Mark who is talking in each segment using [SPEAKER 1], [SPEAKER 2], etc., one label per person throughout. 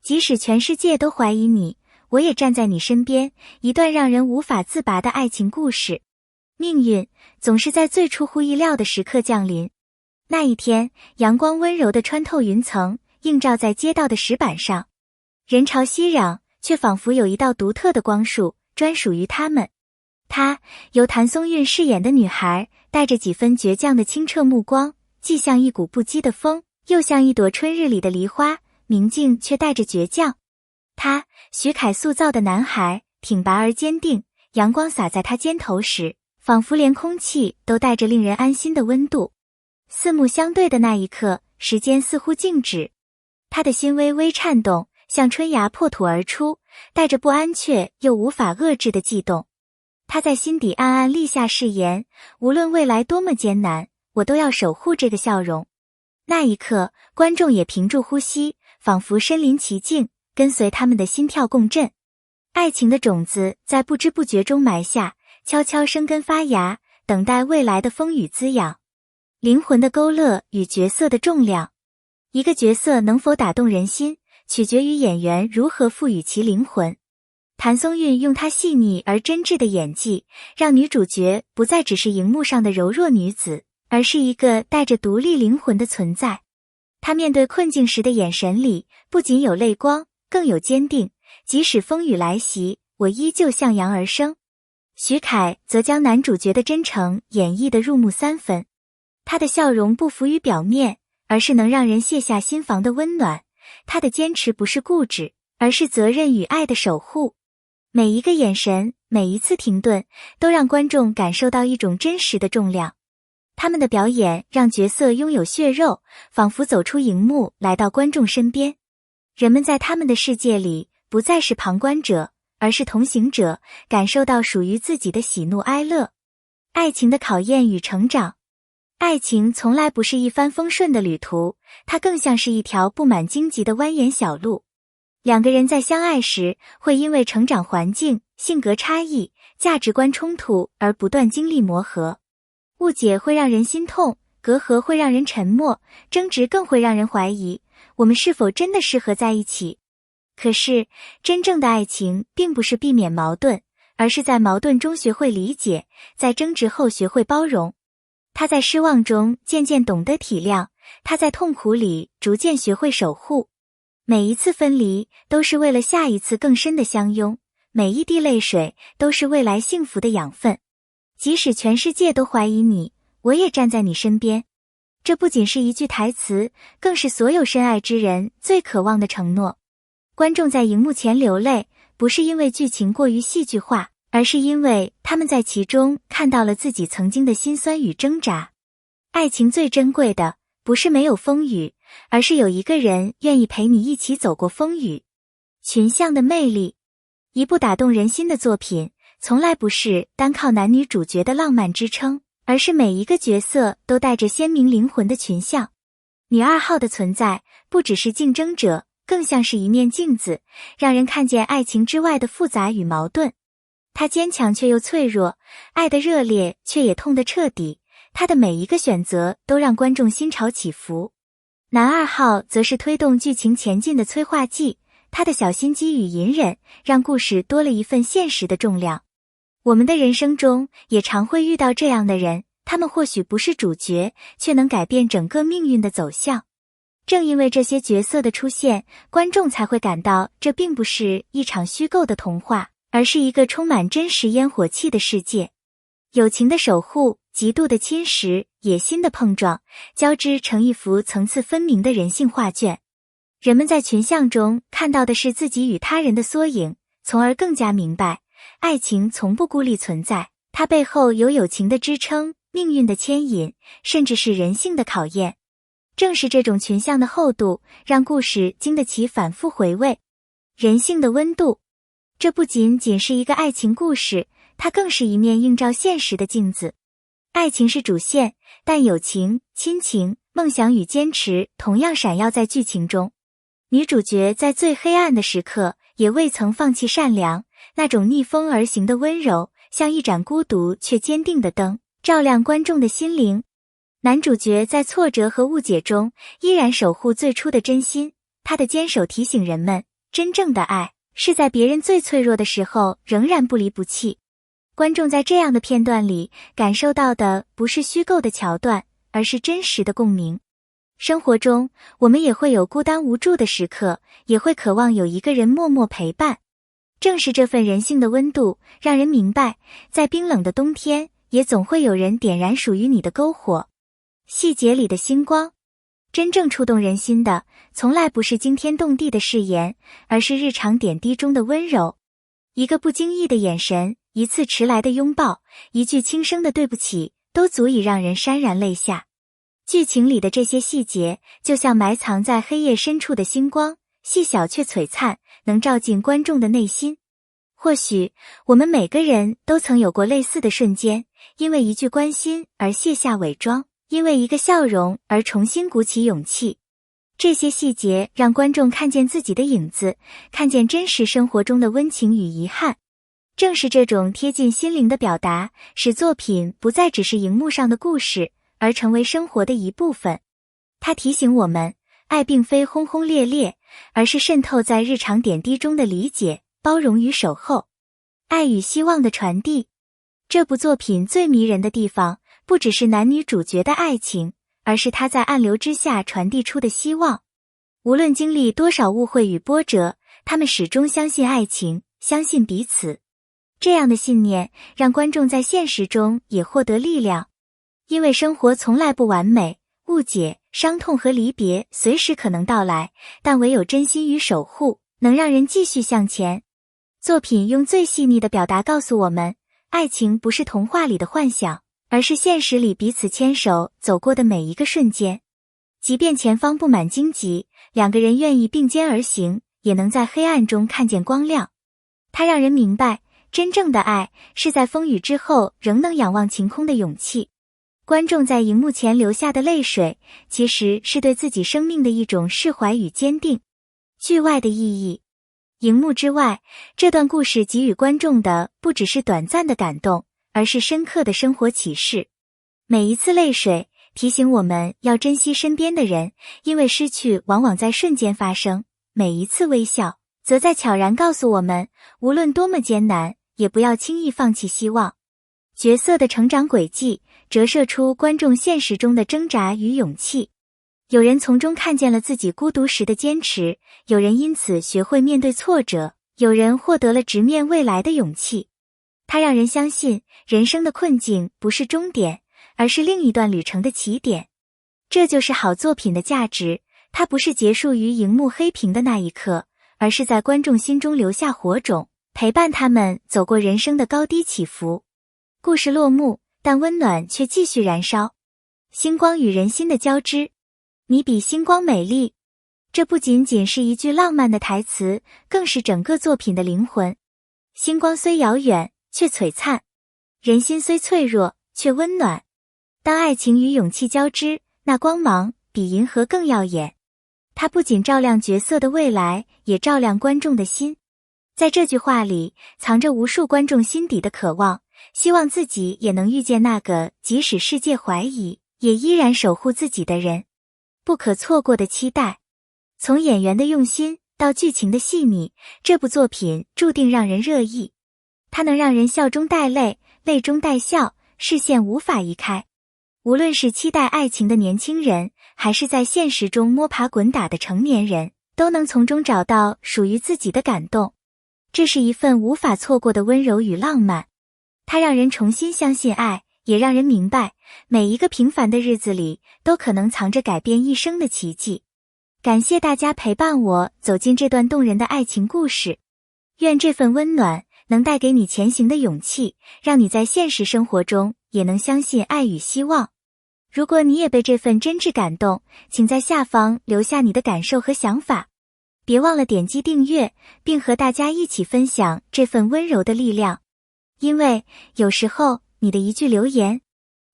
[SPEAKER 1] 即使全世界都怀疑你，我也站在你身边。一段让人无法自拔的爱情故事。命运总是在最出乎意料的时刻降临。那一天，阳光温柔地穿透云层，映照在街道的石板上。人潮熙攘，却仿佛有一道独特的光束，专属于他们。她，由谭松韵饰演的女孩，带着几分倔强的清澈目光，既像一股不羁的风，又像一朵春日里的梨花，明净却带着倔强。他，徐凯塑造的男孩，挺拔而坚定，阳光洒在他肩头时，仿佛连空气都带着令人安心的温度。四目相对的那一刻，时间似乎静止。他的心微微颤动，像春芽破土而出，带着不安却又无法遏制的悸动。他在心底暗暗立下誓言，无论未来多么艰难，我都要守护这个笑容。那一刻，观众也屏住呼吸，仿佛身临其境，跟随他们的心跳共振。爱情的种子在不知不觉中埋下，悄悄生根发芽，等待未来的风雨滋养。灵魂的勾勒与角色的重量。一个角色能否打动人心，取决于演员如何赋予其灵魂。谭松韵用她细腻而真挚的演技，让女主角不再只是荧幕上的柔弱女子，而是一个带着独立灵魂的存在。她面对困境时的眼神里，不仅有泪光，更有坚定。即使风雨来袭，我依旧向阳而生。徐凯则将男主角的真诚演绎得入木三分。他的笑容不浮于表面，而是能让人卸下心防的温暖。他的坚持不是固执，而是责任与爱的守护。每一个眼神，每一次停顿，都让观众感受到一种真实的重量。他们的表演让角色拥有血肉，仿佛走出荧幕，来到观众身边。人们在他们的世界里，不再是旁观者，而是同行者，感受到属于自己的喜怒哀乐。爱情的考验与成长。爱情从来不是一帆风顺的旅途，它更像是一条布满荆棘的蜿蜒小路。两个人在相爱时，会因为成长环境、性格差异、价值观冲突而不断经历磨合。误解会让人心痛，隔阂会让人沉默，争执更会让人怀疑，我们是否真的适合在一起？可是，真正的爱情并不是避免矛盾，而是在矛盾中学会理解，在争执后学会包容。他在失望中渐渐懂得体谅，他在痛苦里逐渐学会守护。每一次分离都是为了下一次更深的相拥，每一滴泪水都是未来幸福的养分。即使全世界都怀疑你，我也站在你身边。这不仅是一句台词，更是所有深爱之人最渴望的承诺。观众在荧幕前流泪，不是因为剧情过于戏剧化，而是因为他们在其中看到了自己曾经的辛酸与挣扎。爱情最珍贵的，不是没有风雨，而是有一个人愿意陪你一起走过风雨。群像的魅力。一部打动人心的作品，从来不是单靠男女主角的浪漫支撑，而是每一个角色都带着鲜明灵魂的群像。女二号的存在，不只是竞争者，更像是一面镜子，让人看见爱情之外的复杂与矛盾。她坚强却又脆弱，爱得热烈却也痛得彻底，她的每一个选择都让观众心潮起伏。男二号则是推动剧情前进的催化剂，他的小心机与隐忍，让故事多了一份现实的重量。我们的人生中也常会遇到这样的人，他们或许不是主角，却能改变整个命运的走向。正因为这些角色的出现，观众才会感到这并不是一场虚构的童话，而是一个充满真实烟火气的世界。友情的守护，嫉妒的侵蚀，野心的碰撞，交织成一幅层次分明的人性画卷。人们在群像中看到的是自己与他人的缩影，从而更加明白，爱情从不孤立存在，它背后有友情的支撑，命运的牵引，甚至是人性的考验。正是这种群像的厚度，让故事经得起反复回味。人性的温度。这不仅仅是一个爱情故事，它更是一面映照现实的镜子。爱情是主线，但友情、亲情、梦想与坚持同样闪耀在剧情中。女主角在最黑暗的时刻也未曾放弃善良，那种逆风而行的温柔，像一盏孤独却坚定的灯，照亮观众的心灵。男主角在挫折和误解中依然守护最初的真心，他的坚守提醒人们，真正的爱是在别人最脆弱的时候仍然不离不弃。观众在这样的片段里感受到的不是虚构的桥段，而是真实的共鸣。生活中，我们也会有孤单无助的时刻，也会渴望有一个人默默陪伴。正是这份人性的温度，让人明白，在冰冷的冬天，也总会有人点燃属于你的篝火。细节里的星光，真正触动人心的，从来不是惊天动地的誓言，而是日常点滴中的温柔。一个不经意的眼神，一次迟来的拥抱，一句轻声的对不起，都足以让人潸然泪下。剧情里的这些细节，就像埋藏在黑夜深处的星光，细小却璀璨，能照进观众的内心。或许，我们每个人都曾有过类似的瞬间，因为一句关心而卸下伪装，因为一个笑容而重新鼓起勇气。这些细节让观众看见自己的影子，看见真实生活中的温情与遗憾。正是这种贴近心灵的表达，使作品不再只是荧幕上的故事，而成为生活的一部分。它提醒我们，爱并非轰轰烈烈，而是渗透在日常点滴中的理解、包容与守候。爱与希望的传递。这部作品最迷人的地方，不只是男女主角的爱情，而是它在暗流之下传递出的希望。无论经历多少误会与波折，他们始终相信爱情，相信彼此。这样的信念让观众在现实中也获得力量。因为生活从来不完美，误解、伤痛和离别随时可能到来，但唯有真心与守护，能让人继续向前。作品用最细腻的表达告诉我们，爱情不是童话里的幻想，而是现实里彼此牵手走过的每一个瞬间。即便前方布满荆棘，两个人愿意并肩而行，也能在黑暗中看见光亮。它让人明白，真正的爱是在风雨之后仍能仰望晴空的勇气。观众在荧幕前流下的泪水，其实是对自己生命的一种释怀与坚定。剧外的意义。荧幕之外，这段故事给予观众的不只是短暂的感动，而是深刻的生活启示。每一次泪水提醒我们要珍惜身边的人，因为失去往往在瞬间发生。每一次微笑，则在悄然告诉我们，无论多么艰难，也不要轻易放弃希望。角色的成长轨迹折射出观众现实中的挣扎与勇气。有人从中看见了自己孤独时的坚持，有人因此学会面对挫折，有人获得了直面未来的勇气。它让人相信，人生的困境不是终点，而是另一段旅程的起点。这就是好作品的价值，它不是结束于荧幕黑屏的那一刻，而是在观众心中留下火种，陪伴他们走过人生的高低起伏。故事落幕，但温暖却继续燃烧。星光与人心的交织。你比星光美丽。这不仅仅是一句浪漫的台词，更是整个作品的灵魂。星光虽遥远，却璀璨；人心虽脆弱，却温暖。当爱情与勇气交织，那光芒比银河更耀眼。它不仅照亮角色的未来，也照亮观众的心。在这句话里，藏着无数观众心底的渴望，希望自己也能遇见那个即使世界怀疑，也依然守护自己的人。不可错过的期待。从演员的用心到剧情的细腻，这部作品注定让人热议。它能让人笑中带泪，泪中带笑，视线无法移开。无论是期待爱情的年轻人，还是在现实中摸爬滚打的成年人，都能从中找到属于自己的感动。这是一份无法错过的温柔与浪漫。它让人重新相信爱，也让人明白，每一个平凡的日子里，都可能藏着改变一生的奇迹。感谢大家陪伴我走进这段动人的爱情故事。愿这份温暖能带给你前行的勇气，让你在现实生活中也能相信爱与希望。如果你也被这份真挚感动，请在下方留下你的感受和想法。别忘了点击订阅，并和大家一起分享这份温柔的力量。因为有时候，你的一句留言，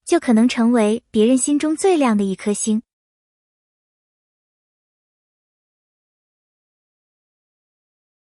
[SPEAKER 1] 就可能成为别人心中最亮的一颗星。